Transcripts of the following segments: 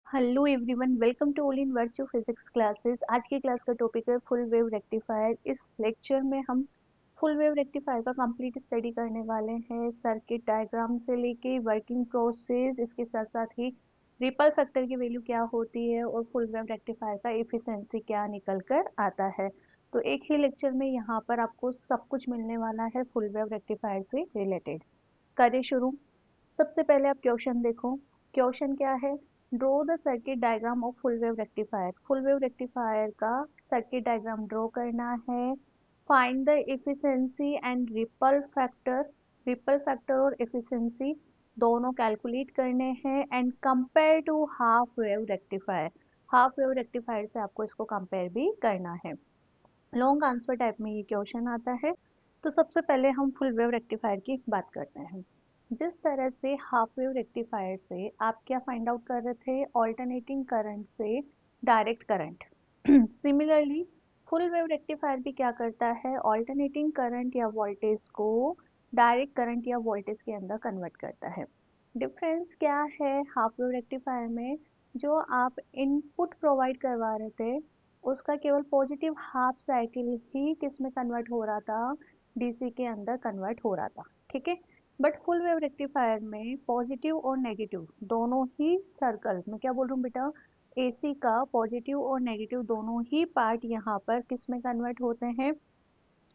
Hello everyone, welcome to all in virtue physics classes. आज की class का topic है फुल वेव रेक्टिफायर। इस लेक्चर में हम फुल वेव रेक्टिफायर का कंप्लीट स्टडी करने वाले हैं, सर्किट डायग्राम से लेके वर्किंग प्रोसेस, इसके साथ साथ ही रिपल फैक्टर की वैल्यू क्या होती है और फुल वेव रेक्टिफायर का एफिशिएंसी क्या निकल कर आता है। तो एक ही लेक्चर में यहाँ पर आपको सब कुछ मिलने वाला है फुल वेव रेक्टिफायर से रिलेटेड। करें शुरू। सबसे पहले आप क्वेश्चन देखो। क्वेश्चन क्या है? Draw the circuit diagram of full wave rectifier. Full wave rectifier का सर्किट डायग्राम ड्रॉ करना है। Find the efficiency and ripple factor. Ripple factor और एफिशिएंसी दोनों कैलकुलेट करने हैं and compare to half wave rectifier. Half wave rectifier से आपको इसको कंपेयर भी करना है। लॉन्ग आंसर टाइप में ये क्वेश्चन आता है। तो सबसे पहले हम फुल वेव रेक्टिफायर की बात करते हैं। जिस तरह से हाफ वेव रेक्टिफायर से आप क्या फाइंड आउट कर रहे थे, ऑल्टरनेटिंग करंट से direct current. Similarly full wave rectifier भी क्या करता है, ऑल्टरनेटिंग करंट या वोल्टेज को डायरेक्ट करंट या वोल्टेज के अंदर कन्वर्ट करता है। डिफरेंस क्या है हाफ वेव रेक्टिफायर में? जो आप इनपुट प्रोवाइड करवा रहे थे उसका केवल पॉजिटिव हाफ साइकिल ही किस में कन्वर्ट हो रहा था, डीसी के अंदर कन्वर्ट हो रहा था। ठीक है। बट फुल वेव रेक्टिफायर में पॉजिटिव और नेगेटिव दोनों ही सर्कल, मैं क्या बोल रहा हूँ बेटा, एसी का पॉजिटिव और नेगेटिव दोनों ही पार्ट यहाँ पर किस में कन्वर्ट होते हैं,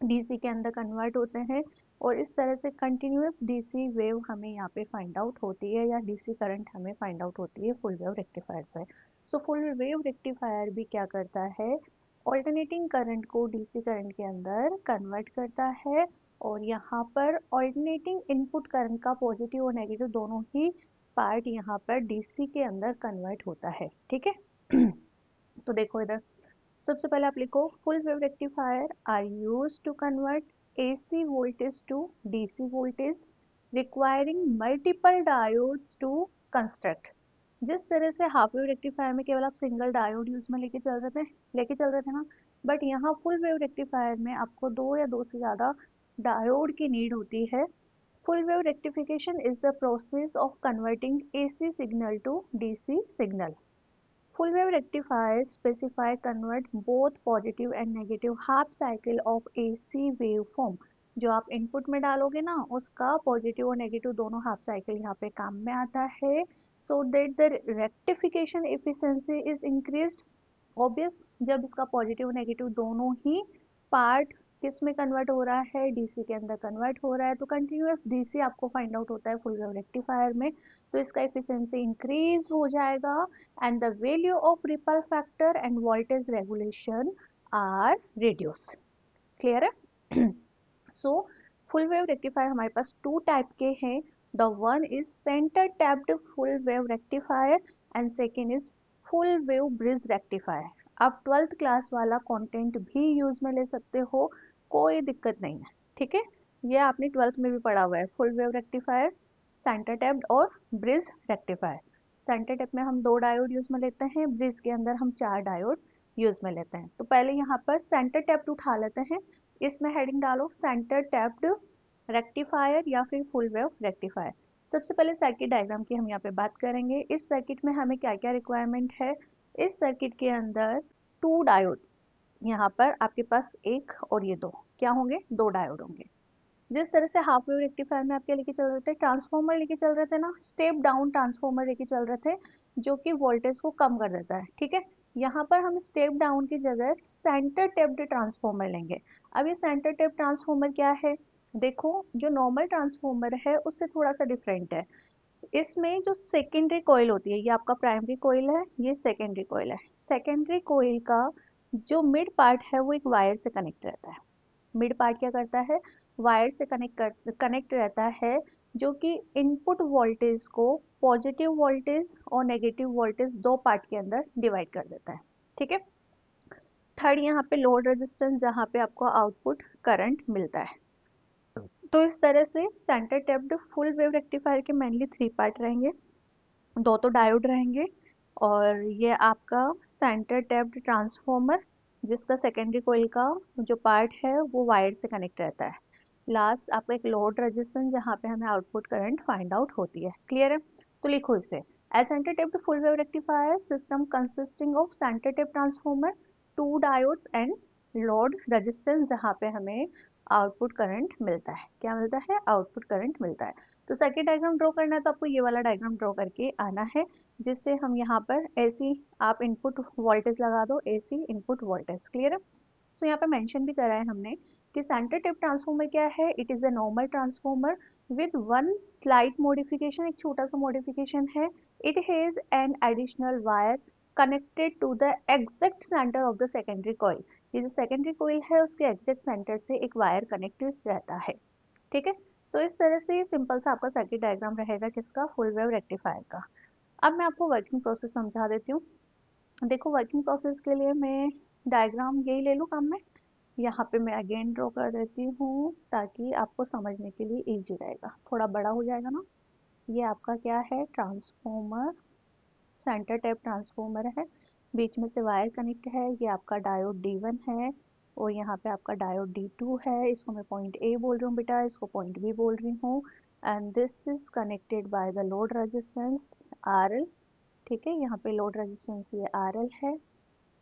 डीसी के अंदर कन्वर्ट होते हैं। और इस तरह से कंटिन्यूअस डीसी वेव हमें यहाँ पे फाइंड आउट होती है या डीसी करंट हमें फाइंड आउट होती है फुल वेव रेक्टिफायर से। सो फुल वेव रेक्टिफायर भी क्या करता है, ऑल्टरनेटिंग करंट को डीसी करंट के अंदर कन्वर्ट करता है। और यहाँ पर ऑल्टरनेटिंग इनपुट करंट का पॉजिटिव और नेगेटिव दोनों ही पार्ट यहाँ पर डीसी के अंदर कन्वर्ट होता है। ठीक है। तो देखो इधर, सबसे पहले आप लिखो full wave rectifier are use to convert AC voltage to DC voltage requiring multiple diodes to construct. जिस तरह से हाफ वेव रेक्टिफायर में केवल आप सिंगल डायोड यूज में लेके चल रहे थे ना, बट यहाँ फुल वेव रेक्टिफायर में आपको दो या दो से ज्यादा डायोड की नीड होती है। Full wave rectification is the process of converting AC signal to DC signal. Full wave rectifiers specify convert both positive and negative half cycle of AC waveform। जो आप इनपुट में डालोगे ना उसका पॉजिटिव और नेगेटिव दोनों हाफ साइकिल यहाँ पे काम में आता है। So that the rectification efficiency is increased. Obvious, जब इसका पॉजिटिव और नेगेटिव दोनों ही पार्ट किस में कन्वर्ट हो रहा है, डीसी के अंदर कन्वर्ट हो रहा है, तो कंटिन्यूअस डीसी आपको फाइंड आउट होता है फुल वेव रेक्टिफायर में। तो इसका एफिशिएंसी इंक्रीज हो जाएगा and the value of ripple factor and voltage regulation are reduced। Clear है? सो फुल वेव रेक्टिफायर हमारे पास टू टाइप के हैं। The one is centre tapped full wave rectifier and second is full wave bridge rectifier. आप twelfth class वाला content भी use में ले सकते हो, कोई दिक्कत नहीं है। ठीक है। ये आपने ट्वेल्थ में भी पढ़ा हुआ है, full wave rectifier, centre tapped और ब्रिज रेक्टिफायर। सेंटर टैप में हम दो डायोड यूज में लेते हैं, ब्रिज के अंदर हम चार डायोड यूज में लेते हैं। तो पहले यहाँ पर सेंटर टैप्ड उठा लेते हैं। इसमें हेडिंग डालो सेंटर टैप्ड रेक्टिफायर या फिर फुल वेव रेक्टिफायर। सबसे पहले सर्किट डायग्राम की हम यहाँ पे बात करेंगे। इस सर्किट में हमें क्या क्या रिक्वायरमेंट है? इस सर्किट के अंदर टू डायोड, यहाँ पर आपके पास एक और ये दो, क्या होंगे, दो डायोड होंगे। जिस तरह से हाफ वेव रेक्टिफायर में आप क्या लेके चल रहे थे, ट्रांसफॉर्मर लेके चल रहे थे ना, स्टेप डाउन ट्रांसफॉर्मर लेके चल रहे थे जो कि वोल्टेज को कम कर देता है। ठीक है। यहाँ पर हम स्टेप डाउन की जगह सेंटर टेप्ड ट्रांसफॉर्मर लेंगे। अब ये सेंटर टेप ट्रांसफॉर्मर क्या है? देखो, जो नॉर्मल ट्रांसफॉर्मर है उससे थोड़ा सा डिफरेंट है। इसमें जो सेकेंडरी कॉइल होती है, ये आपका प्राइमरी कॉइल है, ये सेकेंडरी कॉइल है। सेकेंडरी कॉइल का जो मिड पार्ट है वो एक वायर से कनेक्ट रहता है। मिड पार्ट क्या करता है, वायर से कनेक्ट रहता है, जो कि इनपुट वोल्टेज को पॉजिटिव वोल्टेज और नेगेटिव वोल्टेज दो पार्ट के अंदर डिवाइड कर देता है। ठीक है। थर्ड यहाँ पे लोड रेजिस्टेंस, जहाँ पे आपको आउटपुट करंट मिलता है। तो इस तरह से centre tapped full wave rectifier के मेनली थ्री पार्ट रहेंगे। दो तो डायोड रहेंगे और ये आपका सेंटर टैप्ड ट्रांसफॉर्मर, जिसका सेकेंडरी कोइल का जो पार्ट है वो वायर से कनेक्ट रहता है। लास्ट आपका एक लोड रेजिस्टेंस, जहाँ पे हमें आउटपुट करंट फाइंड आउट होती है। क्लियर है? तो लिखो इसे, A center tapped full wave rectifier system consisting of center tap transformer, two diodes and load resistance जहाँ पे हमें आउटपुट करंट मिलता है, क्या मिलता है, आउटपुट करंट मिलता है। तो सर्किट डायग्राम ड्रॉ करना है तो आपको ये वाला डायग्राम ड्रॉ करके आना है, जिससे हम यहाँ पर ऐसी आप इनपुट वोल्टेज लगा दो, एसी इनपुट वोल्टेज, क्लियर है। सो यहाँ पे मेंशन भी करा है हमने कि सेंटर टेप ट्रांसफॉर्मर क्या है, it is a normal transformer with one slight modification, एक छोटा सा मॉडिफिकेशन है। It has an additional wire connected to the exact centre of the secondary coil. ये जो सेकेंडरी कॉइल है उसके एग्जैक्ट सेंटर से एक वायर कनेक्टेड रहता है, ठीक है। तो इस तरह से ये सिंपल सा आपका सर्किट डायग्राम रहेगा किसका, फुल वेव रेक्टिफायर का। अब मैं आपको वर्किंग प्रोसेस समझा देती हूँ। देखो वर्किंग प्रोसेस के लिए मैं डायग्राम यही ले लूँ काम में, यहाँ पे मैं अगेन ड्रॉ कर देती हूँ ताकि आपको समझने के लिए इजी रहेगा, थोड़ा बड़ा हो जाएगा ना। ये आपका क्या है, ट्रांसफॉर्मर, सेंटर टैप ट्रांसफॉर्मर है, बीच में से वायर कनेक्ट है, ये आपका डायोड D1 है और यहाँ पे आपका डायोड D2 है। इसको मैं पॉइंट ए बोल रही हूँ बेटा, इसको पॉइंट बी बोल रही हूँ। And this is connected by the load resistance RL, ठीक है। यहाँ पे लोड रेजिस्टेंस ये RL है,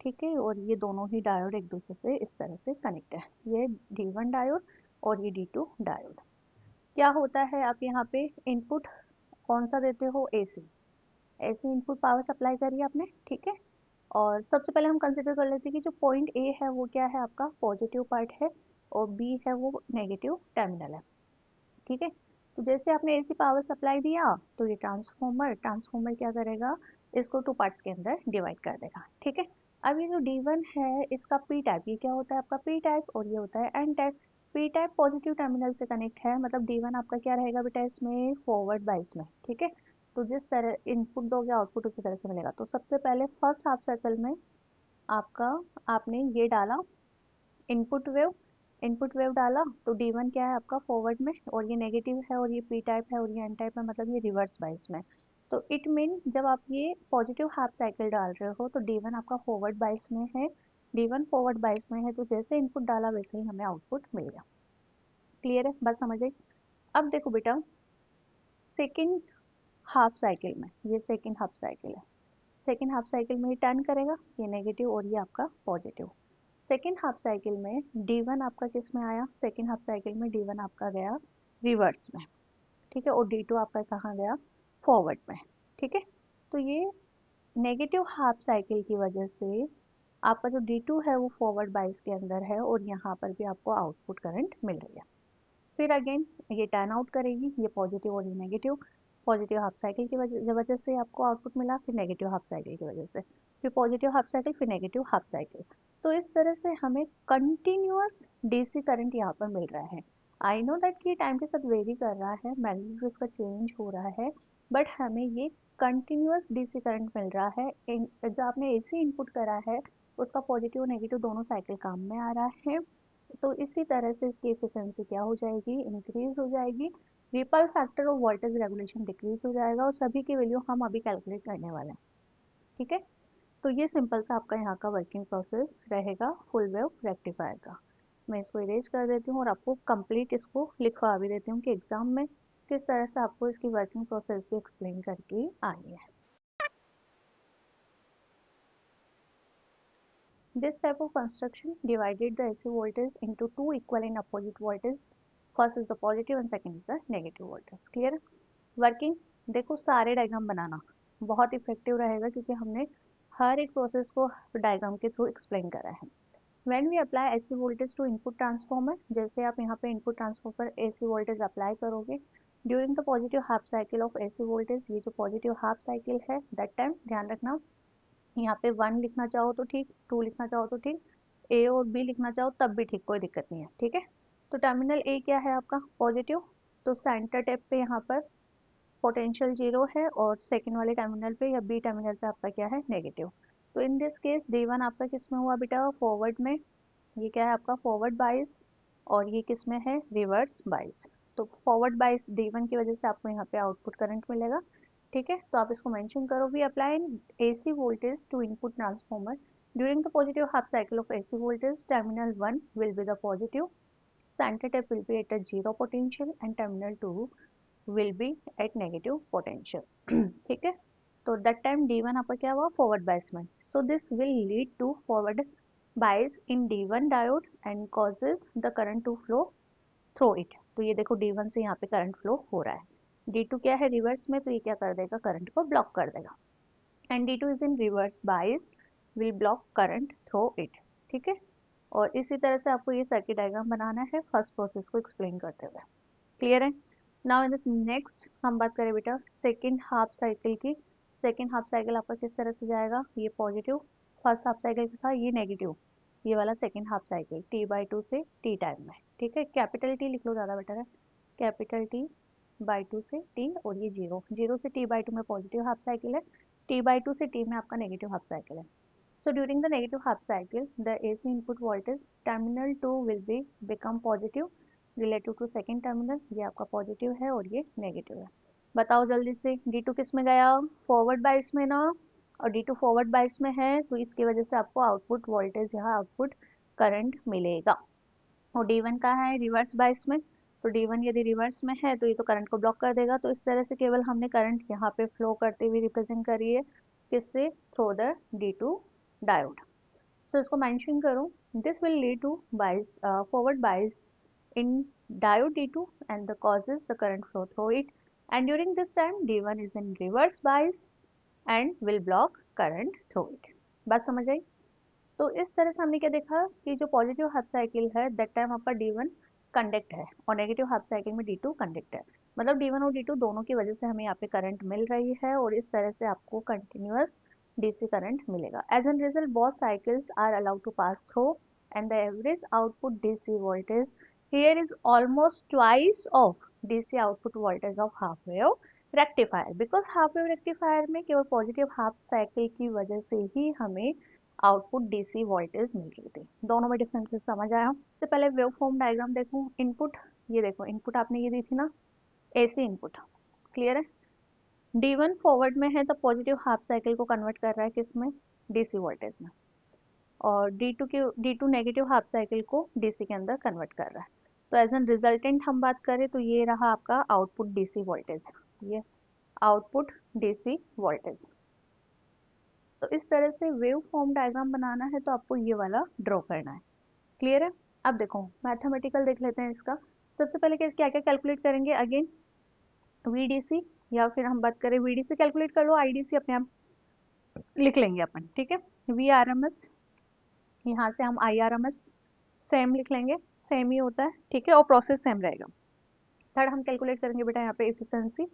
ठीक है। और ये दोनों ही डायोड एक दूसरे से इस तरह से कनेक्ट है, ये D1 डायोड और ये D2 डायोड। क्या होता है, आप यहाँ पे इनपुट कौन सा देते हो, AC, ऐसे इनपुट पावर सप्लाई करिए आपने, ठीक है। और सबसे पहले हम कंसिडर कर लेते हैं कि जो पॉइंट ए है वो क्या है, आपका पॉजिटिव पार्ट है और बी है वो नेगेटिव टर्मिनल है, ठीक है। तो जैसे आपने एसी पावर सप्लाई दिया तो ये ट्रांसफॉर्मर ट्रांसफॉर्मर क्या करेगा, इसको टू पार्ट्स के अंदर डिवाइड कर देगा, ठीक है। अब ये जो D1 है इसका पी टाइप, ये क्या होता है आपका पी टाइप और ये होता है N type. P type positive terminal से कनेक्ट है, मतलब D1 आपका क्या रहेगा बेटा इसमें, फॉरवर्ड बाइस में, ठीक है। तो जिस तरह इनपुट दोगे आउटपुट उसी तरह से मिलेगा। तो सबसे पहले फर्स्ट हाफ साइकिल में आपका, आपने ये डाला इनपुट वेव, इनपुट वेव डाला तो D1 क्या है आपका फॉरवर्ड में और ये नेगेटिव है और ये पी टाइप है और ये एन टाइप है, मतलब ये रिवर्स बाइस में। तो इट मीन जब आप ये पॉजिटिव हाफ साइकिल डाल रहे हो तो D1 आपका फॉरवर्ड बाइस में है, D1 फॉरवर्ड बाइस में है, तो जैसे इनपुट डाला वैसे ही हमें आउटपुट मिल गया। क्लियर है, बात समझ आई। अब देखो बेटा सेकेंड हाफ साइकिल में, ये सेकेंड हाफ साइकिल है, सेकेंड हाफ साइकिल में ये टर्न करेगा, ये नेगेटिव और ये आपका पॉजिटिव। सेकेंड हाफ साइकिल में D1 आपका किस में आया, सेकेंड हाफ साइकिल में D1 आपका गया रिवर्स में, ठीक है। और D2 आपका कहाँ गया, फॉरवर्ड में, ठीक है। तो ये नेगेटिव हाफ साइकिल की वजह से आपका जो D2 है वो फॉरवर्ड बाइस के अंदर है और यहाँ पर भी आपको आउटपुट करंट मिल रही है। फिर अगेन ये टर्न आउट करेगी, ये पॉजिटिव और ये नेगेटिव, पॉजिटिव हाफ साइकिल की वजह से आपको आउटपुट मिला, फिर नेगेटिव हाफ साइकिल की वजह से, फिर पॉजिटिव हाफ साइकिल, फिर नेगेटिव हाफ साइकिल। तो इस तरह से हमें कंटिन्यूअस डीसी करंट यहाँ पर मिल रहा है। आई नो दैट कि टाइम के साथ वेरी कर रहा है, मैग्नीट्यूड इसका चेंज हो रहा है, बट हमें ये कंटिन्यूअस डीसी करंट मिल रहा है। जो आपने एसी इनपुट करा है उसका पॉजिटिव नेगेटिव दोनों साइकिल काम में आ रहा है। तो इसी तरह से इसकी एफिशिएंसी क्या हो जाएगी, इंक्रीज हो जाएगी, रिपल फैक्टर और वोल्टेज रेगुलेशन डिक्रीज हो जाएगा और सभी की वैल्यू हम अभी कैलकुलेट करने वाले हैं, ठीक है। तो ये सिंपल सा आपका यहाँ का वर्किंग प्रोसेस रहेगा फुल वेव रेक्टिफायर का। मैं इसको इरेज कर देती हूँ और आपको कंप्लीट इसको लिखवा भी देती हूँ कि एग्जाम में किस तरह से आपको इसकी वर्किंग प्रोसेस भी एक्सप्लेन करके आनी है। This type of construction divided the AC voltage into two equal and opposite voltage. First is the positive and second is the negative voltage. Clear? Working देखो सारे डायग्राम बनाना बहुत इफेक्टिव रहेगा क्योंकि हमने हर एक प्रोसेस को डायग्राम के थ्रू एक्सप्लेन करा है। When we apply AC voltage to input transformer, जैसे आप यहाँ पे input transformer AC voltage apply करोगे during the positive half cycle of AC voltage, ये जो पॉजिटिव हाफ साइकिल है दैट टाइम ध्यान रखना यहाँ पे 1 लिखना चाहो तो ठीक, 2 लिखना चाहो तो ठीक, ए और बी लिखना चाहो तब भी ठीक, कोई दिक्कत नहीं है, ठीक है। तो टर्मिनल ए क्या है आपका पॉजिटिव, तो सेंटर टेप पे यहाँ पर पोटेंशियल 0 है और सेकेंड वाले टर्मिनल पे या बी टर्मिनल पे आपका क्या है नेगेटिव। तो इन दिस केस D1 आपका किस में हुआ बेटा, फॉरवर्ड में, ये क्या है आपका फॉरवर्ड बाइस और ये किस में है रिवर्स बाइस। तो फॉरवर्ड बाइस D1 की वजह से आपको यहाँ पे आउटपुट करंट मिलेगा, ठीक है। तो आप इसको मेंशन करो, we apply an AC voltage to input transformer during the positive half cycle of AC voltage, terminal 1 will be the positive, center tap will be at a zero potential and terminal 2 will be at negative potential ठीक है। तो that time D1 आपका क्या हुआ, forward bias में. So this will lead to forward bias in D1 diode and causes the current to flow through it. तो ये देखो D1 से यहाँ पे करंट फ्लो हो रहा है. D2 क्या है, रिवर्स में, तो ये क्या कर देगा, करंट को ब्लॉक कर देगा. And D2 is in reverse bias will block current through it. ठीक है. और इसी तरह से आपको ये सर्किट डायग्राम बनाना है फर्स्ट प्रोसेस को एक्सप्लेन करते हुए. क्लियर है. नाउ इन द नेक्स्ट हम बात करें बेटा सेकेंड हाफ साइकिल की. सेकेंड हाफ साइकिल आपका किस तरह से जाएगा, ये पॉजिटिव. फर्स्ट हाफ साइकिल था ये नेगेटिव. ये वाला सेकेंड हाफ साइकिल T/2 से T टाइम में. ठीक है. कैपिटल T लिख लो, ज़्यादा बेटर है. कैपिटल T/2 से T, और ये जीरो. जीरो से T/2 में पॉजिटिव हाफ साइकिल है. T/2 से T में आपका नेगेटिव हाफ साइकिल है. So during the negative half cycle, the AC input voltage terminal 2 will be become positive relative to second terminal. ये आपका पॉजिटिव है और ये नेगेटिव है. बताओ जल्दी से, D2 किस में गया, फॉरवर्ड बायस में ना. और D2 फॉरवर्ड बायस में है तो इसकी वजह से आपको आउटपुट वोल्टेज यहाँ आउटपुट करंट मिलेगा. और D1 कहाँ है, रिवर्स बायस में. तो D1 यदि रिवर्स में है तो ये तो करंट को ब्लॉक कर देगा. तो इस तरह से केवल हमने करंट यहाँ पे फ्लो करते हुए रिप्रेजेंट करी है, किससे, थ्रू द D2 डायोड. सो इसको मेंशन करो. This will lead to bias, forward bias in diode D2 and the causes the current flow through it, and during this time D1 is in reverse bias and will block current through it. बात समझ आई. तो इस तरह से हमने क्या देखा कि जो पॉजिटिव हाफ साइकिल है दैट टाइम आपका D1 कंडक्ट है और नेगेटिव हाफ साइकिल में D2 कंडक्ट है. मतलब D1 और D2 दोनों की वजह से हमें यहाँ पे करंट मिल रही है और इस तरह से आपको कंटिन्यूअस DC करंट मिलेगा. As an result both cycles are allowed to pass through and the average output DC voltage here is almost twice of DC output voltage of half wave rectifier, because half wave rectifier में केवल positive half cycle की वजह से ही हमें output DC voltage मिल रही थी. दोनों में डिफरेंसेस समझ आया. तो पहले वेव फॉर्म डायग्राम देखो. इनपुट, ये देखो इनपुट आपने ये दी थी ना, AC इनपुट. क्लियर है. D1 फॉरवर्ड में है तो पॉजिटिव हाफ साइकिल को कन्वर्ट कर रहा है किस में, DC वोल्टेज में. और D2 नेगेटिव हाफ साइकिल को DC के अंदर कन्वर्ट कर रहा है. तो एज एन रिजल्टेंट हम बात करें तो ये रहा आपका आउटपुट DC वोल्टेज. ये आउटपुट DC वोल्टेज. तो इस तरह से वेव फॉर्म डायग्राम बनाना है तो आपको ये वाला ड्रॉ करना है. क्लियर है. अब देखो मैथमेटिकल देख लेते हैं इसका. सबसे पहले क्या क्या कैलकुलेट करेंगे, अगेन VDC, या फिर हम बात करें VDC कैलकुलेट कर लो, IDC अपने आप लिख लेंगे अपन. ठीक है. VRMS, यहाँ से हम IRMS सेम लिख लेंगे, सेम ही होता है. ठीक है. और प्रोसेस सेम रहेगा. थर्ड हम कैलकुलेट करेंगे बेटा यहाँ पे एफिशिएंसी.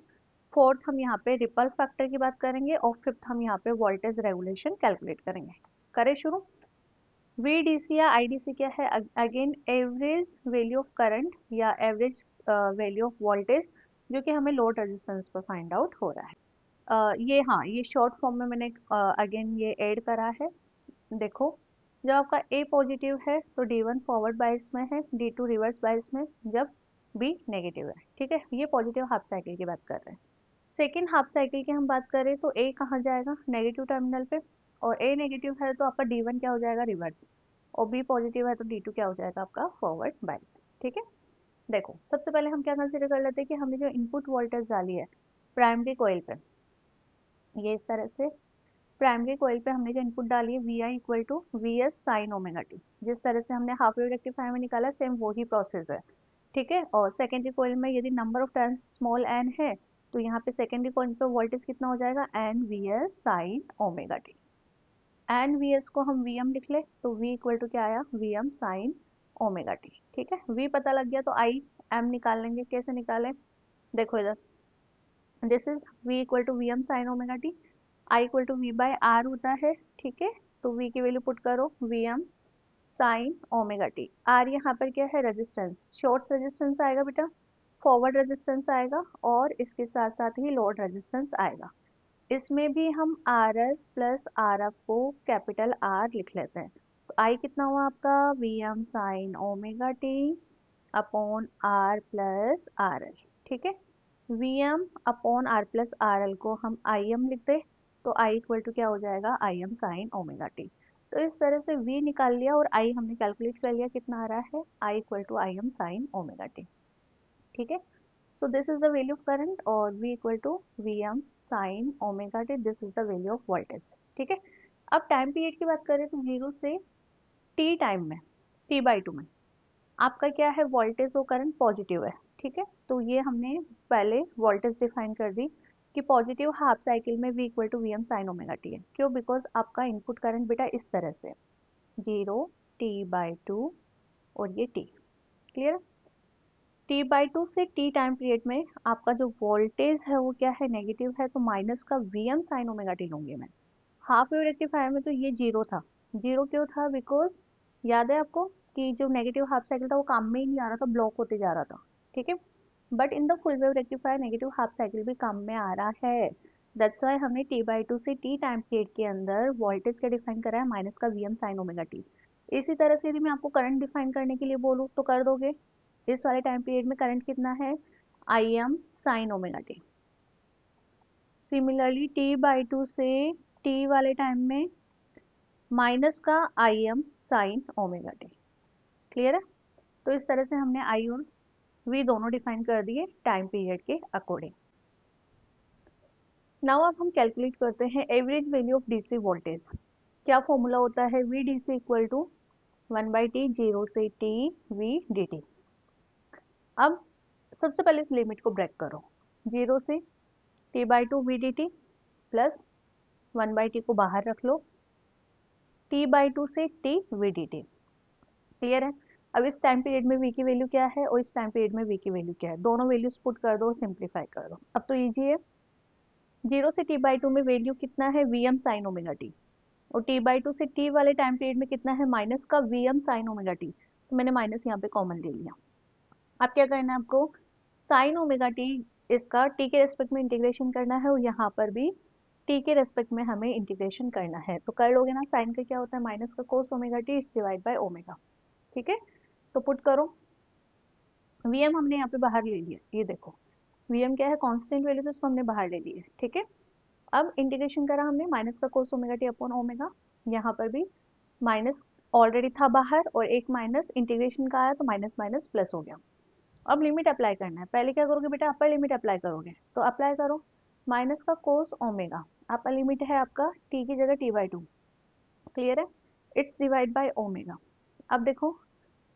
फोर्थ हम यहाँ पे रिपल फैक्टर की बात करेंगे और फिफ्थ हम यहाँ पे वोल्टेज रेगुलेशन कैलकुलेट करेंगे. करें शुरू. VDC या IDC क्या है, again average value of current या एवरेज वैल्यू ऑफ वोल्टेज जो कि हमें लोड रेजिस्टेंस पर फाइंड आउट हो रहा है. ये हाँ, ये शॉर्ट फॉर्म में मैंने अगेन ये ऐड करा है. देखो जब आपका A पॉजिटिव है तो D1 फॉरवर्ड बायस में है, D2 रिवर्स बायस में जब B नेगेटिव है. ठीक है. ये पॉजिटिव हाफ साइकिल की बात कर रहे हैं. सेकेंड हाफ साइकिल की हम बात करें तो A कहाँ जाएगा, नेगेटिव टर्मिनल पे. और A नेगेटिव है तो आपका D1 क्या हो जाएगा, रिवर्स. और B पॉजिटिव है तो D2 क्या हो जाएगा आपका, फॉरवर्ड बायस. ठीक है. देखो सबसे पहले हम क्या कंसिडर कर लेते हैं कि हमने जो इनपुट वोल्टेज डाली है प्राइमरी कॉइल पे, ये इस तरह से प्राइमरी कॉइल पे हमने जो इनपुट डाली है VI equal to VS sine omega T. जिस तरह से हमने हाफ वेव रेक्टिफायर में निकाला सेम वही प्रोसेस है. ठीक है. और सेकेंडरी कॉइल में यदि number of turns small n है तो यहाँ पे सेकेंडरी कॉइल पे वोल्टेज कितना हो जाएगा, NVS sign omega T. NVS को हम VM लिख ले तो V इक्वल टू क्या आया, VM साइन ओमेगा टी. ठीक है. V पता लग गया तो I M निकाल लेंगे. कैसे निकालें, देखो इधर, this is V equal to VM sine omega T. I equal to V by R होता है. ठीक है. तो V की वैल्यू पुट करो, VM sine omega T. R यहाँ पर क्या है, रेजिस्टेंस. शॉर्ट रेजिस्टेंस आएगा बेटा, फॉरवर्ड रेजिस्टेंस आएगा और इसके साथ साथ ही लोड रेजिस्टेंस आएगा. इसमें भी हम RS प्लस RF को कैपिटल R लिख लेते हैं. तो I कितना हुआ आपका, VM sine omega T upon R plus RL. ठीक है. VM upon R plus RL को हम IM लिख दे तो I इक्वल टू क्या हो जाएगा, IM साइन ओमेगा टी. तो इस तरह से V निकाल लिया और I हमने कैलकुलेट कर लिया कितना आ रहा है, I equal to IM sine omega T. ठीक है. So this is the value of current और V equal to Vm sin omega t, this is the value of voltage. ठीक है, अब टाइम पीरियड की बात करें तो 0 से t टाइम में, t बाई 2 में आपका क्या है, वोल्टेज और करंट पॉजिटिव है। ठीक है, तो ये हमने पहले वोल्टेज डिफाइन कर दी कि पॉजिटिव हाफ साइकिल में v equal to V M sine omega T है। क्यों? बिकॉज आपका इनपुट करंट बेटा इस तरह से 0 t बाई 2 और ये t। क्लियर? t बाई 2 से t टाइम पीरियड में आपका जो वोल्टेज है वो क्या है, नेगेटिव है, तो माइनस का V M sine omega T लूंगी मैं। हाफ वेव रेक्टिफायर में तो ये जीरो था। जीरो क्यों था? बिकॉज याद है आपको कि जो नेगेटिव हाफ साइकिल था वो काम में ही नहीं आ रहा था, ब्लॉक होते जा रहा था। ठीक है, but in the full wave rectifier negative half cycle भी काम में आ रहा है। दैट्स वाई हमने टी बाई 2 से टी टाइम पीरियड के अंदर वोल्टेज क्या डिफाइन करा है, माइनस का V M sine omega T. इसी तरह से यदि मैं आपको करंट डिफाइन करने के लिए बोलूँ तो कर दोगे। इस वाले टाइम पीरियड में करंट कितना है, I am sine omega T. Similarly T by 2 से टी वाले टाइम में माइनस का I am sine omega T. Clear है? तो इस तरह से हमने आई और वी दोनों डिफाइन कर दिए टाइम पीरियड के अकॉर्डिंग। नाउ अब हम कैलकुलेट करते हैं average value of DC voltage. क्या फॉर्मूला होता है, V D C equal to 1/t 0 से t वी डी टी। अब सबसे पहले इस लिमिट को ब्रेक करो, 0 से t by 2 V D T plus 1/t को बाहर रख लो, t बाई 2 से t V D T. Clear है? अब इस टाइम पीरियड में v की वैल्यू क्या है और इस टाइम पीरियड में v की वैल्यू क्या है, दोनों वैल्यूज पुट कर दो, सिंप्लीफाई कर दो। अब तो इजी है, 0 से t बाई 2 में वैल्यू कितना है, V M sine omega T, और t बाई 2 से t वाले टाइम पीरियड में कितना है, माइनस का V M sine omega T. तो मैंने माइनस यहाँ पे कॉमन ले लिया। अब क्या करना है आपको, साइन ओमेगा टी इसका t के रेस्पेक्ट में इंटीग्रेशन करना है और यहाँ पर भी t के रेस्पेक्ट में हमें इंटीग्रेशन करना है। तो कर लोगे ना, साइन का क्या होता है, माइनस का कोस omega T is divide by omega. ठीक है, तो पुट करो, Vm हमने यहाँ पे बाहर ले लिया, ये देखो Vm क्या है, कांस्टेंट वैल्यू, तो इसको हमने बाहर ले लिया। ठीक है, अब इंटीग्रेशन करा हमने, माइनस का कोस ओमेगा टी अपॉन ओमेगा, यहाँ पर भी माइनस ऑलरेडी था बाहर और एक माइनस इंटीग्रेशन का आया तो माइनस माइनस प्लस हो गया। अब लिमिट अप्लाई करना है, पहले क्या करोगे बेटा, अपर लिमिट अप्लाई करोगे, तो अप्लाई करो माइनस का कोस ओमेगा, अपर लिमिट है आपका t की जगह t बाई 2। क्लियर है? It's divide by omega. अब देखो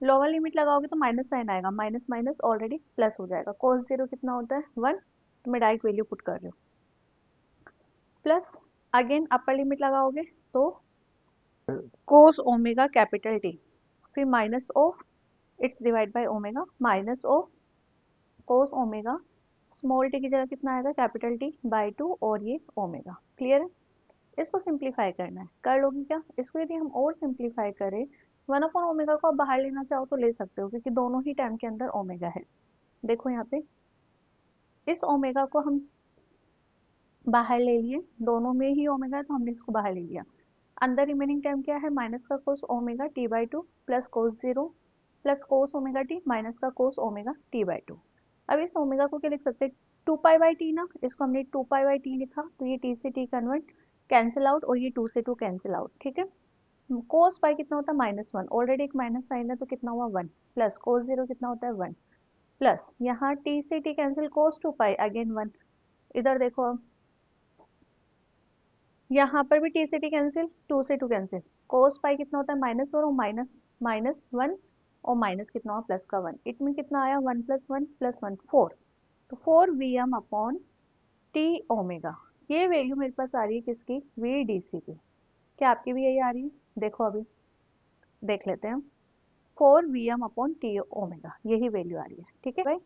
लोअर लिमिट लगाओगे तो माइनस साइन आएगा, माइनस माइनस ऑलरेडी प्लस हो जाएगा, कोस जीरो कितना होता है 1, तो मैं डायरेक्ट वैल्यू पुट कर रही हूँ, प्लस अगेन अपर लिमिट लगाओगे तो कोस ओमेगा कैपिटल टी, फिर minus O, it's divide by omega, minus O cos omega small T की जगह कितना आएगा, कैपिटल टी बाई 2 और ये ओमेगा। क्लियर है? इसको सिंप्लीफाई करना है, कर लोगी क्या? इसको यदि हम और सिंप्लीफाई करें, 1 अपॉन ओमेगा को आप बाहर लेना चाहो तो ले सकते हो, क्योंकि दोनों ही टाइम के अंदर ओमेगा है। देखो यहाँ पे इस ओमेगा को हम बाहर ले लिए, दोनों में ही ओमेगा है तो हमने इसको बाहर ले लिया। अंदर रिमेनिंग टाइम क्या है, माइनस का कोस omega T by 2 plus cos zero plus cos omega T minus का कोस ओमेगा टी बाई 2। अब इस ओमेगा को क्या लिख सकते हैं, 2 पाई बाई टी ना, इसको हमने 2 पाई बाई टी लिखा, तो ये टी से टी कन्वर्ट कैंसिल आउट और ये 2 से 2 कैंसिल आउट। ठीक है, कोस पाई कितना होता है, -1, ऑलरेडी एक माइनस साइन है तो कितना हुआ 1, प्लस कोस जीरो कितना होता है 1, प्लस यहाँ टी से टी कैंसिल, कोस 2 पाई अगेन 1। इधर देखो अब, यहाँ पर भी टी से टी कैंसिल, 2 से 2 कैंसिल, कोस पाई कितना होता है -1 और माइनस माइनस 1 और माइनस कितना हुआ प्लस का 1, इट में कितना आया 1 + 1 + 1 4, तो 4 V M upon T omega. ये वैल्यू मेरे पास आ रही है किसकी, वी डी सी की। क्या आपकी भी यही आ रही है? देखो अभी देख लेते हैं, 4 V M upon T omega, यही वैल्यू आ रही है। ठीक है भाई,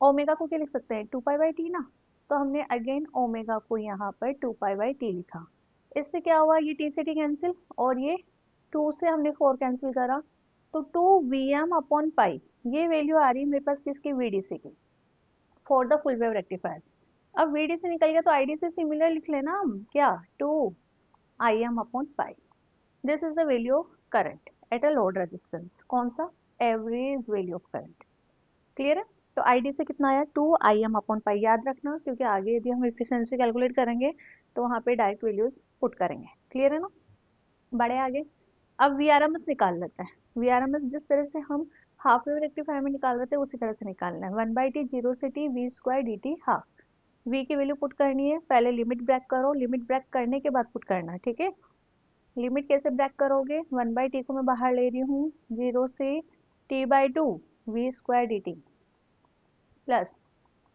ओमेगा को क्या लिख सकते हैं, 2 पाई बाई टी ना, तो हमने अगेन ओमेगा को यहाँ पर 2 पाई बाई टी लिखा। इससे क्या हुआ, ये टी से टी कैंसिल और ये 2 से हमने 4 कैंसिल करा, तो 2 वी एम अपॉन पाई, ये वैल्यू आ रही है मेरे पास किसकी, वीडीसी की, for the full wave rectifier. अब वीडीसी निकल गया तो आईडी से सिमिलर लिख लेना हम, क्या 2 I am upon pi. This is the value of current at a load resistance. कौन सा, average value of current. Clear है? तो आईडी से कितना आया, 2 आई एम अपॉन पाई, याद रखना क्योंकि आगे यदि हम एफिशिएंसी कैलकुलेट करेंगे तो वहाँ पे डायरेक्ट वैल्यूज पुट करेंगे। क्लियर है ना? बढ़े आगे, अब वी आर एम एस निकाल लेते हैं। वी आर एम एस जिस तरह से हम हाफ वेव रेक्टिफायर में निकाल रहे थे उसी तरह से निकालना है। 1/t 0 से t v square D T half. v की वैल्यू पुट करनी है, पहले लिमिट ब्रेक करो, लिमिट ब्रेक करने के बाद पुट करना है, ठीक है। लिमिट कैसे ब्रेक करोगे, 1/t को मैं बाहर ले रही हूँ, 0 से t/2 v square D T plus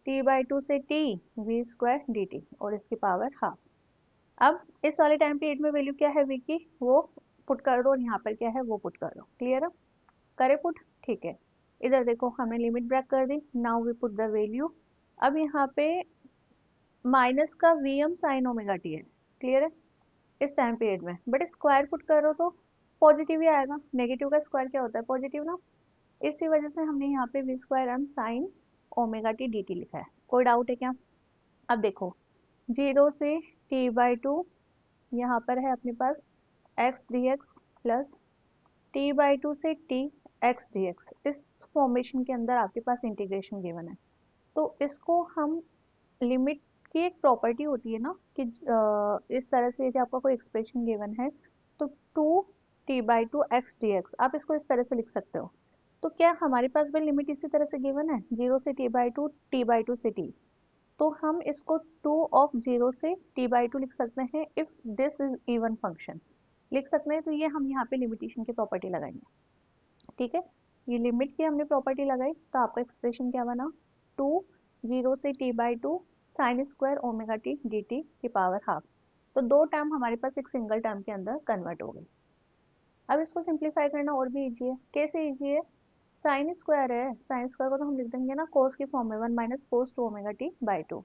t/2 से t v square D T और इसकी पावर हाफ। अब इस वाले टाइम पीरियड में वैल्यू क्या है v की, वो पुट कर दो और यहाँ पर क्या है वो पुट कर दो। क्लियर है, करे पुट, ठीक है। इधर देखो हमने लिमिट ब्रेक कर दी, now we put the value. अब यहाँ पे माइनस का vm साइन ओमेगा टी है, क्लियर है, इस टाइम पीरियड में। बट स्क्वायर पुट करो तो पॉजिटिव ही आएगा, नेगेटिव का स्क्वायर क्या होता है, पॉजिटिव ना। इसी वजह से हमने यहाँ पे V square M sine omega T D T लिखा है। कोई डाउट है क्या? अब देखो 0 से t/2, यहाँ पर है अपने पास x d x plus t/2 से t एक्स डी एक्स। इस फॉर्मेशन के अंदर आपके पास इंटीग्रेशन गिवन है, तो इसको हम लिमिट की एक प्रॉपर्टी होती है ना कि इस तरह से यदि आपका कोई एक्सप्रेशन गिवन है तो 2t/2 एक्स डी एक्स आप इसको इस तरह से लिख सकते हो। तो क्या हमारे पास भी लिमिट इसी तरह से गिवन है, 0 से t/2 t/2 से t, तो हम इसको 2 ऑफ 0 से t/2 लिख सकते हैं if this is even function, लिख सकते हैं। तो ये हम यहाँ पे लिमिटेशन की प्रॉपर्टी लगाएंगे, ठीक है। ये लिमिट की हमने प्रॉपर्टी लगाई तो आपका एक्सप्रेशन क्या बना, 2 0 से t/2 sine square omega T D T की पावर हाफ। तो दो टर्म हमारे पास एक सिंगल टर्म के अंदर कन्वर्ट हो गई। अब इसको सिंप्लीफाई करना और भी इजी है। कैसे इजी है, साइन स्क्वायर है, साइन स्क्वायर को तो हम लिख देंगे ना कोस की फॉर्म में, 1 minus cos two omega T by two.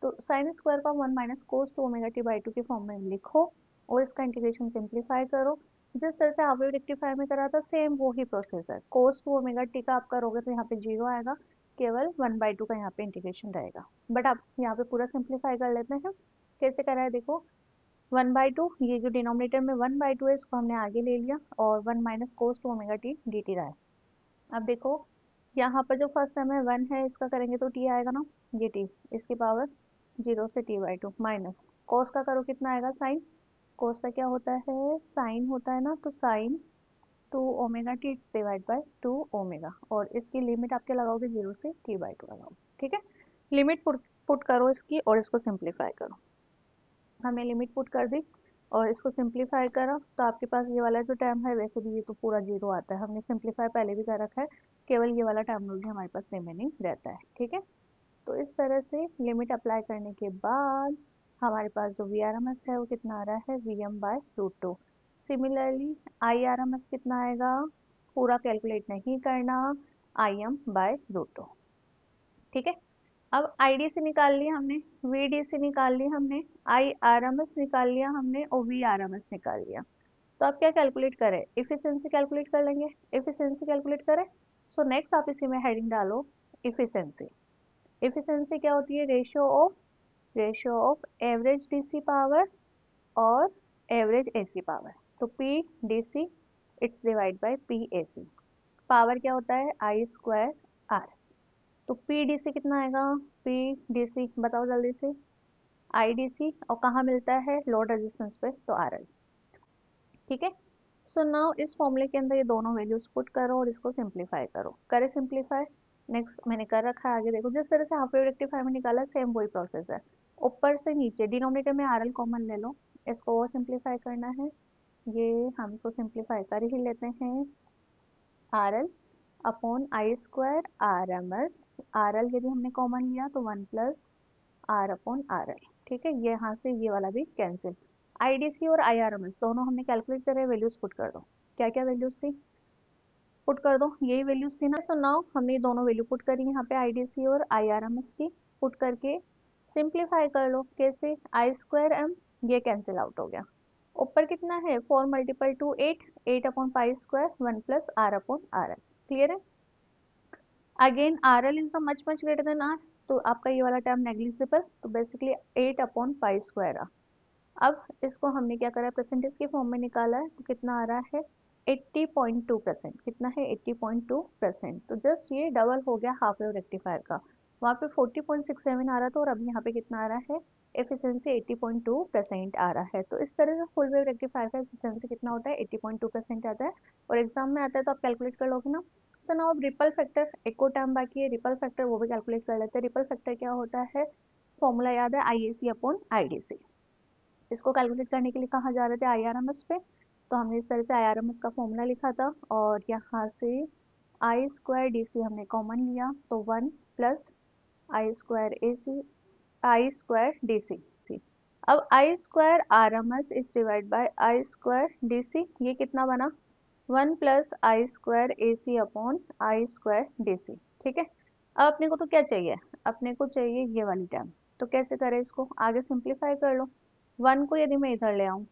तो साइन स्क्वायर का 1 minus cos two omega T by two की फॉर्म में लिखो और इसका इंटीग्रेशन सिंप्लीफाई करो। जिस तरह से हाफ वेव रेक्टिफायर में करा था सेम वो ही प्रोसेस है। कोस टू ओमेगा टी का आप करोगे तो यहाँ पे जीरो आएगा, केवल 1/2 का यहाँ पे इंटीग्रेशन रहेगा। बट आप यहाँ पे पूरा सिंप्लीफाई कर लेते हैं। कैसे करा है देखो, 1/2, ये जो डिनोमिनेटर में 1/2 है इसको हमने आगे ले लिया और 1 minus cos two omega T D T रहा है। अब देखो यहाँ पर जो फर्स्ट टर्म है 1 है, इसका करेंगे तो t आएगा ना, ये t, इसकी पावर 0 से t/2 माइनस कोस का करो कितना आएगा, साइन। कोस का क्या होता है, साइन होता है ना, तो sine 2 omega T it's divide by 2 omega और इसकी लिमिट आपके लगाओगे 0 से t/2 लगाओगे, ठीक है। लिमिट पुट करो इसकी और इसको सिंप्लीफाई करो। हमने लिमिट पुट कर दी और इसको सिंप्लीफाई करा तो आपके पास ये वाला जो टर्म है, वैसे भी ये तो पूरा जीरो आता है, हमने सिंप्लीफाई पहले भी कर रखा है, केवल ये वाला टर्म भी हमारे पास रिमेनिंग रहता है, ठीक है। तो इस तरह से लिमिट अप्लाई करने के बाद हमारे पास जो वी आर एम एस है वो कितना आ रहा है, V M by root two. Similarly I R M S कितना आएगा, पूरा कैलकुलेट नहीं करना, I M by root two, ठीक है। अब आईडी से निकाल लिया हमने, वीडी से निकाल लिया हमने, आई आर एम एस निकाल लिया हमने और वी आर एम एस निकाल लिया। तो अब क्या कैलकुलेट करें, इफिशिएंसी कैलकुलेट कर लेंगे। इफिशिएंसी कैलकुलेट करें, सो नेक्स्ट आप इसी में हेडिंग डालो इफिशिएंसी। इफिशिएंसी क्या होती है, ratio of average DC power और एवरेज एसी पावर। तो P DC it's divide by P AC. Power क्या होता है, आई स्क्वायर आर। तो पी डी सी कितना आएगा, पी डी सी बताओ जल्दी से, आई डी सी, और कहाँ मिलता है, लोड रेजिस्टेंस पे, तो आर एल, ठीक है। सो नाउ इस फॉर्मूले के अंदर ये दोनों वैल्यूज पुट करो और इसको सिंप्लीफाई करो। करे सिंप्लीफाई, नेक्स्ट मैंने कर रखा है, आगे देखो जिस तरह से हाफ वेव रेक्टिफायर में निकाला सेम वही प्रोसेस है। ऊपर से नीचे डिनोमिनेटर में आर एल कॉमन ले लो, इसको और सिंप्लीफाई करना है, ये हम इसको सिंप्लीफाई कर ही लेते हैं। R L upon I square R M S, R L यदि हमने कॉमन लिया तो 1 plus R upon R L, ठीक है। ये यहाँ से ये वाला भी कैंसिल। आईडीसी और आईआरएमएस दोनों हमने कैलकुलेट करे, वैल्यूज पुट कर दो। क्या क्या वैल्यूज थी, पुट कर दो, यही वैल्यूज थी ना। सो नाउ हमने दोनों वैल्यू पुट करी यहाँ पे आईडीसी और आईआरएमएस की, पुट करके सिंप्लीफाई कर लो। कैसे, आई स्क्वायर एम, ये कैंसिल आउट हो गया। ऊपर कितना है, 4 multiple to 8, 8 upon pi square 1 plus R upon R L, clear है। Again R L is the much much greater than R, तो आपका ये वाला टर्म नेग्लिजिबल, तो बेसिकली 8 अपॉन पाई स्क्वायर। अब इसको हमने क्या करा है, परसेंटेज की फॉर्म में निकाला है, तो कितना आ रहा है 80.2%। कितना है 80.2%। तो जस्ट ये डबल हो गया हाफ वेव रेक्टिफायर का। वहाँ पे 40.67 आ रहा था और अभी यहाँ पे कितना आ रहा है, एफिशिएंसी 80.2% आ रहा है। तो इस तरह से फुल वेव रेक्टिफायर का एफिशिएंसी कितना होता है, 80.2% आता है। और एग्जाम में आता है तो आप कैलकुलेट कर लोगे ना, सो नाउ रिपल फैक्टर, एक और टर्म बाकी है रिपल फैक्टर, वो भी कैलकुलेट कर लेते हैं। रिपल फैक्टर क्या होता है, फॉर्मूला याद है, आईएसी अपॉन आईडीसी। इसको कैलकुलेट करने के लिए कहाँ जा रहे थे, आईआरएमएस पे, तो हमने इस तरह से आईआरएमएस का फॉर्मूला लिखा था और यहाँ से आई स्क्वायर डी सी हमने कॉमन लिया, तो 1 plus I square A C, I square D C. अब I square R M S is divide by I square D C, ये कितना बना, 1 plus I square A C upon I square D C. ठीक है, अब अपने को तो क्या चाहिए, अपने को चाहिए ये वाली टर्म। तो कैसे करें इसको, आगे सिंप्लीफाई कर लो। 1 को यदि मैं इधर ले आऊँ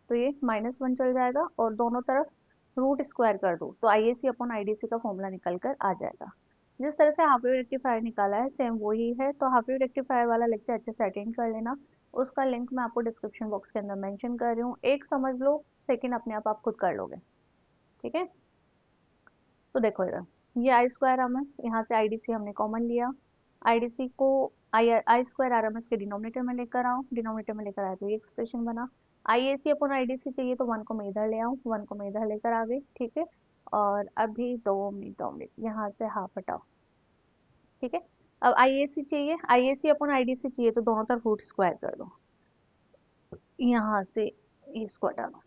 तो ये -1 चल जाएगा और दोनों तरफ रूट स्क्वायर कर दूँ तो आई ए सी अपॉन आई डी सी का फॉर्मूला निकल कर आ जाएगा। जिस तरह से हाफ वेव रेक्टिफायर निकाला है सेम वही है, तो हाफ वेव रेक्टिफायर वाला लेक्चर अच्छे से अटेंड कर लेना। उसका लिंक मैं आपको डिस्क्रिप्शन बॉक्स के अंदर मेंशन कर रही हूँ, एक समझ लो, सेकंड अपने आप खुद कर लोगे। ठीक है, तो देखो इधर ये आई स्क्वायर आर एम एस, यहाँ से आई डी सी हमने कॉमन लिया, आई डी सी को आई स्क्वायर आर एम एस के डिनोमिनेटर में लेकर आओ, डिनोमिनेटर में लेकर आए तो ये एक्सप्रेशन बना। आई ए सी अपॉन आई डी सी चाहिए तो 1 को मैं इधर ले आऊँ, 1 को मैं इधर लेकर आ गई। ठीक है, और अभी 2 मिनट यहाँ से हाफ हटाओ। ठीक है, अब आई ए सी चाहिए, आई ए सी अपॉन आई डी सी चाहिए तो दोनों तरफ रूट स्क्वायर कर दो, यहाँ से इसको हटा दो।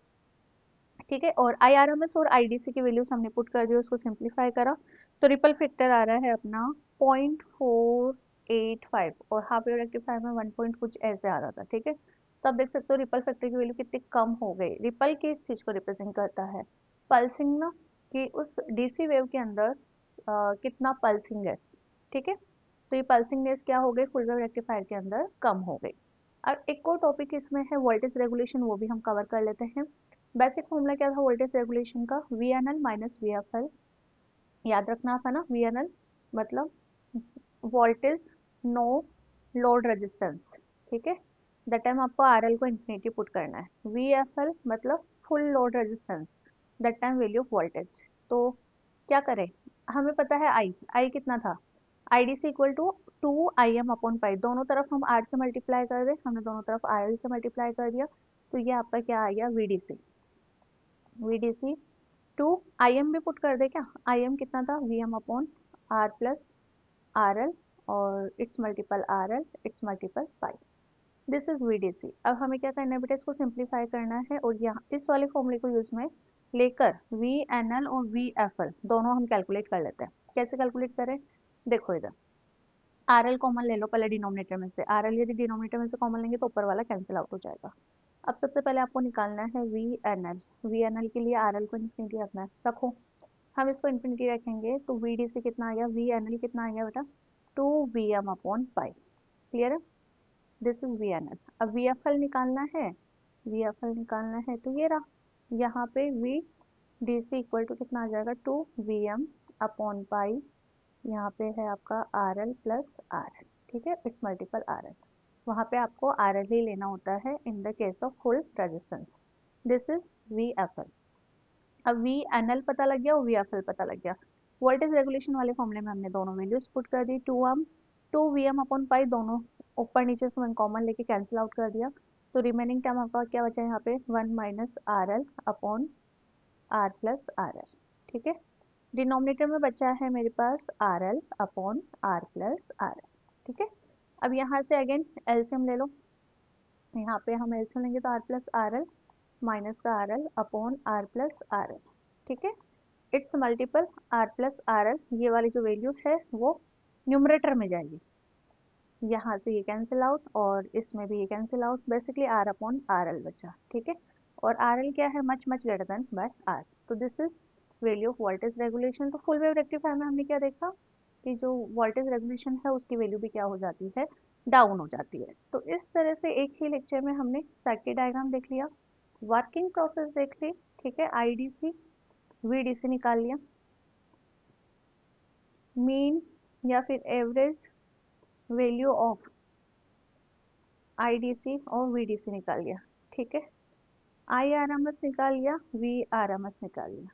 ठीक है, और आईआरएमएस और आईडीसी की वैल्यूज हमने पुट कर दी, उसको सिंप्लीफाई करा तो रिपल फैक्टर आ रहा है अपना 0.485 और हाफ वेव रेक्टिफायर में 1 पॉइंट कुछ ऐसे आ रहा था। ठीक है, तो आप देख सकते हो रिपल फैक्टर की वैल्यू कितनी कम हो गई। रिपल किस चीज को रिप्रेजेंट करता है, पल्सिंग ना, कि उस डीसी वेव के अंदर कितना पल्सिंग है। ठीक है, तो ये पल्सिंगनेस क्या हो गई, फुल वेव रेक्टिफायर के अंदर कम हो गई। और एक और टॉपिक इसमें है वोल्टेज रेगुलेशन, वो भी हम कवर कर लेते हैं। बेसिक फॉर्मूला क्या था वोल्टेज रेगुलेशन का, V N L minus V F L, याद रखना था ना, वी एन एल मतलब वोल्टेज नो लोड रेजिस्टेंस। ठीक है, दैट टाइम आपको आर एल को इन्फिनिटी पुट करना है, वी एफ एल मतलब full load resistance, that time value of voltage. तो क्या करें, हमें पता है आई, आई कितना था, I D C equal to 2 IM upon pi, दोनों तरफ हम आर से मल्टीप्लाई कर दे, हमने दोनों तरफ आर एल से मल्टीप्लाई कर दिया, तो ये आपका क्या आ गया, V D C. V D C 2 IM भी पुट कर दे क्या, IM कितना था, VM upon R plus R L और it's multiple R L, it's multiple pi, this is VDC। अब हमें क्या करना है बेटा, इसको सिंप्लीफाई करना है और यहाँ इस वाले फॉर्मूले को यूज में लेकर VNL और VFL दोनों हम कैलकुलेट कर लेते हैं। कैसे कैलकुलेट करें, देखो इधर आर एल कॉमन ले लो पहले डिनोमिनेटर में से, आर एल यदि डिनोमिनेटर में से कॉमन लेंगे तो ऊपर वाला कैंसिल आउट हो जाएगा। अब सबसे पहले आपको निकालना है VNL, VNL के लिए आर एल को इन्फिनिटी रखना है, रखो। हम इसको इन्फिनिटी रखेंगे तो VDC कितना आ गया, VNL कितना आ गया बेटा, 2 VM अपॉन पाई। क्लियर है, दिस इज VNL। अब VFL निकालना है, VFL निकालना है तो ये रहा, यहाँ पे VDC इक्वल टू कितना आ जाएगा, 2 VM अपॉन पाई, यहाँ पे है आपका R L plus R L. ठीक है, इट्स मल्टीपल आर एल, वहाँ पे आपको आर एल ही लेना होता है in the case of full resistance. This is we F L. अब वी एन एल पता लग गया और वी एफ एल पता लग गया, वोल्टेज रेगुलेशन वाले फॉर्मूले में हमने दोनों वैल्यूज पुट कर दी, 2 VM अपॉन पाई, दोनों ऊपर नीचे से वन कॉमन लेके कैंसिल आउट कर दिया, तो रिमेनिंग टर्म आपका क्या बचा यहाँ पे, 1 minus R L upon R plus R L. ठीक है, डिनोमिनेटर में बचा है मेरे पास R L upon R plus R L. ठीक है, अब यहाँ से अगेन एलसीएम ले लो, यहाँ पे हम एलसीएम लेंगे तो R plus R L minus का R L upon R plus R L. ठीक है, it's multiple R plus R L, ये वाली जो वैल्यू है वो न्यूमरेटर में जाएगी, यहाँ से ये कैंसिल आउट और इसमें भी ये cancel out, basically R upon R L बचा। ठीक है, और आर एल क्या है, much much greater than by R, तो this is value of voltage regulation. तो फुल वेव रेक्टिफायर में हमने क्या देखा कि जो वोल्टेज रेगुलेशन है उसकी वैल्यू भी क्या हो जाती है, डाउन हो जाती है। तो इस तरह से एक ही लेक्चर में हमने सर्किट डायग्राम देख लिया, वर्किंग प्रोसेस देख ली। ठीक है, आईडीसी वीडीसी निकाल लिया, मीन या फिर एवरेज वैल्यू ऑफ आईडीसी और वीडीसी निकाल लिया। ठीक है, आईआरएमएस निकाल लिया, वीआरएमएस निकाल लिया,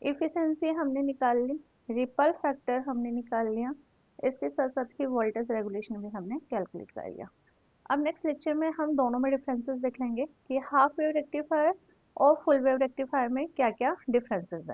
इफिशिएंसी हमने निकाल ली, रिपल फैक्टर हमने निकाल लिया, इसके साथ साथ ही वोल्टेज रेगुलेशन भी हमने कैलकुलेट कर लिया। अब नेक्स्ट लेक्चर में हम दोनों में डिफरेंसेस देख लेंगे कि हाफ वेव रेक्टिफायर और फुल वेव रेक्टिफायर में क्या क्या डिफरेंसेस है।